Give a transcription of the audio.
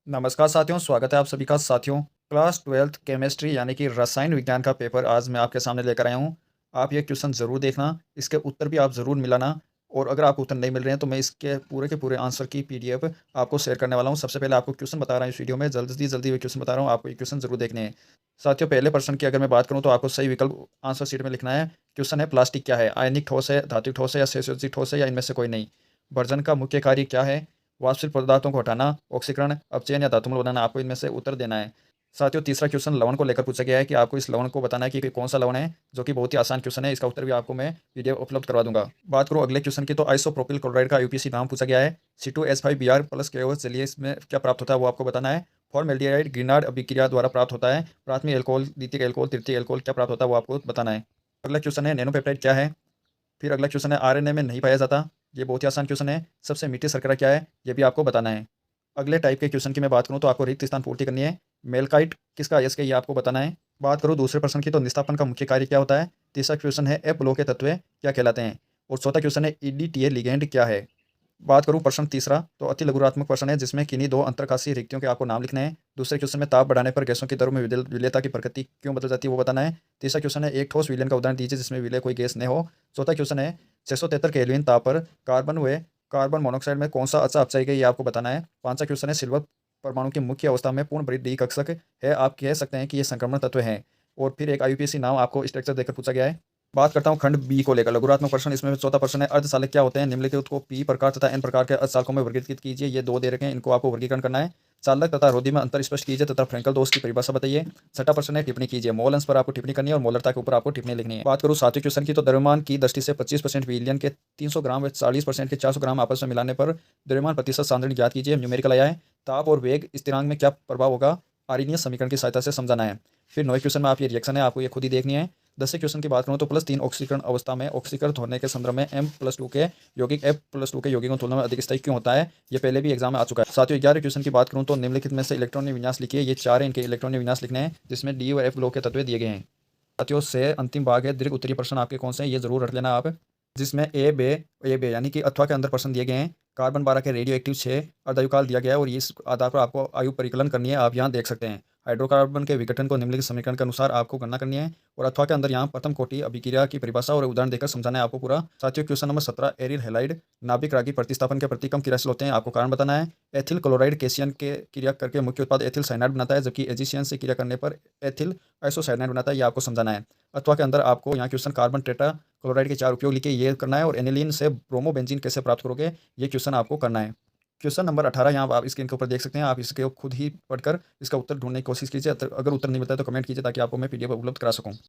नमस्कार साथियों, स्वागत है आप सभी का साथियों। क्लास 12th केमिस्ट्री यानी कि रसायन विज्ञान का पेपर आज मैं आपके सामने लेकर आया हूँ। आप ये क्वेश्चन ज़रूर देखना, इसके उत्तर भी आप ज़रूर मिलाना और अगर आपको उत्तर नहीं मिल रहे हैं तो मैं इसके पूरे के पूरे आंसर की पीडीएफ आपको शेयर करने वाला हूँ। सबसे पहले आपको क्वेश्चन बता रहा हूँ इस वीडियो में, जल्दी-जल्दी ये क्वेश्चन बता रहा हूँ, आपको ये क्वेश्चन ज़रूर देखने हैं। साथियों, पहले प्रश्न की अगर मैं बात करूँ तो आपको सही विकल्प आंसर शीट में लिखना है। क्वेश्चन है प्लास्टिक क्या है? आयनिक ठोस है, धात्विक ठोस है या सेल्सियस ठोस है या इनमें से कोई नहीं? वर्जन का मुख्य कार्य क्या है? वाष्पित पदार्थों को हटाना, ऑक्सीकरण, अपचयन या धातुमल बनाना, आपको इनमें से उत्तर देना है। साथियों, तीसरा क्वेश्चन लवण को लेकर पूछा गया है कि आपको इस लवण को बताना है कि कौन सा लवण है, जो कि बहुत ही आसान क्वेश्चन है। इसका उत्तर भी आपको मैं पीडीएफ उपलब्ध करवा दूंगा। बात करूं अगले क्वेश्चन की तो आइसोप्रोपिल क्लोराइड का यूपीएससी नाम पूछा गया है। C2H5Br प्लस KOH जलीय इसमें क्या प्राप्त होता है वो आपको बताना है। फॉर्मेल्डिहाइड ग्रीनार्ड अभिक्रिया द्वारा प्राप्त होता है। प्राथमिक एल्कोहल, द्वितीयक एल्कोहल, तृतीयक एल्कोहल क्या प्राप्त होता है वो आपको बताना है। अगला क्वेश्चन है नैनोपेप्टाइड क्या है। फिर अगला क्वेश्चन है आरएनए में नहीं पाया जाता। ये बहुत ही आसान क्वेश्चन है। सबसे मीठी शर्करा क्या है, ये भी आपको बताना है। अगले टाइप के क्वेश्चन की मैं बात करूँ तो आपको रिक्त स्थान पूर्ति करनी है। मेलकाइट किसका अयस्क है, ये आपको बताना है। बात करूँ दूसरे प्रश्न की तो निस्तापन का मुख्य कार्य क्या होता है। तीसरा क्वेश्चन है अप के तत्व क्या कहलाते हैं और चौथा क्वेश्चन है ईडीटीए लिगेंड क्या है। बात करूं प्रश्न तीसरा तो अति लघुरात्मक प्रश्न है जिसमें किन्हीं दो अंतरकाशीय रिक्तियों के आपको नाम लिखने हैं। दूसरे क्वेश्चन में ताप बढ़ाने पर गैसों की दरों में विलेयता की प्रकृति क्यों बदल जाती है वो बताना है। तीसरा क्वेश्चन है एक ठोस विलयन का उदाहरण दीजिए जिसमें विलय कोई गैस न हो। चौथा क्वेश्चन है 673 केल्विन ताप पर कार्बन व कार्बन मोनोऑक्साइड में कौन सा अच्छा अपचायक है, ये आपको बताना है। पांचवा क्वेश्चन है सिल्वर परमाणु की मुख्य अवस्था में पूर्ण वृद्धि कक्षक है, आप कह सकते हैं कि ये संक्रमण तत्व है। और फिर एक आईयूपीएसी नाम आपको स्ट्रक्चर देकर पूछा गया है। बात करता हूँ खंड बी को लेकर लघुरात्मक प्रश्न। इसमें चौथा प्रश्न है अर्धचालक क्या होते हैं। निम्नलिखित को पी प्रकार तथा एन प्रकार के अर्धचालकों में वर्गीकृत कीजिए। ये दो दे रखे हैं, इनको आपको वर्गीकरण करना है। चालक तथा रोधी में अंतर स्पष्ट कीजिए तथा फ्रेंकल दोष की परिभाषा बताइए। छठा प्रश्न है टिप्पणी कीजिए। मोल अंश पर आपको टिप्पणी करनी है और मोलरता के ऊपर आपको टिप्पणी लिखनी है। बात करूँ सातवें क्वेश्चन की तो द्रव्यमान की दृष्टि से 25% विलयन के 300 ग्राम व 40% के 400 ग्राम आपस में मिलाने पर द्रव्यमान प्रतिशत सांद्रण ज्ञात कीजिए। न्यूमेरिकल आया है। ताप और वेग स्थिरांक में क्या प्रभाव होगा, आर्नियस समीकरण की सहायता से समझाना है। फिर 9वें क्वेश्चन में आप ये रिएक्शन है, आपको ये खुद ही देखनी है। 10वें क्वेश्चन की बात करूँ तो +3 ऑक्सीकरण अवस्था में ऑक्सीकृत होने के संदर्भ में M+2 के यौगिक F+2 के यौगिकों की तुलना में अधिक स्थायी क्यों होता है, ये पहले भी एग्जाम में आ चुका है। साथियों, 11वें क्वेश्चन की बात करूँ तो निम्नलिखित में से इलेक्ट्रॉनिक विन्यास लिखिए। ये चार है, इनके इलेक्ट्रॉनिक विन्यास लिखने हैं जिसमें डी और एफ ब्लॉक के तत्व दिए गए हैं। साथियों से अंतिम भाग है दीर्घ उत्तरीय प्रश्न आपके कौन से हैं, ये जरूर रख लेना आप। जिसमें ए बे यानी कि अथवा के अंदर प्रश्न दिए गए हैं। कार्बन 12 के रेडियो एक्टिव 6 अर्धायुकाल दिया गया है और इस आधार पर आपको आयु परिकलन करनी है, आप यहाँ देख सकते हैं। हाइड्रोकार्बन के विघटन को निम्नलिखित समीकरण के अनुसार आपको गणना करनी है और अथवा के अंदर यहाँ प्रथम कोटि अभिक्रिया की परिभाषा और उदाहरण देकर समझाना है आपको पूरा। साथियों, क्वेश्चन नंबर 17 एरिल हैलाइड नाभिक रागी प्रतिस्थापन के प्रति कम क्रियाशील होते हैं, आपको कारण बताना है। एथिल क्लोराइड कैसियन के क्रिया करके मुख्य उत्पाद एथिल साइनाइड बनाता है, जबकि एजिशियन से क्रिया करने पर एथिल आइसोसाइनाइड बनाता है, ये आपको समझाना है। अथवा के अंदर आपको यहाँ क्वेश्चन कार्बन टेट्रा क्लोराइड के चार उपयोग लिखे ये करना है और एनिलीन से ब्रोमोबेंजीन कैसे प्राप्त करोगे, ये क्वेश्चन आपको करना है। क्वेश्चन नंबर 18 यहाँ आप स्क्रीन के ऊपर देख सकते हैं, आप इसके खुद ही पढ़कर इसका उत्तर ढूंढने की कोशिश कीजिए। अगर उत्तर नहीं मिलता है तो कमेंट कीजिए ताकि आपको मैं पीडीएफ उपलब्ध करा सकूँ।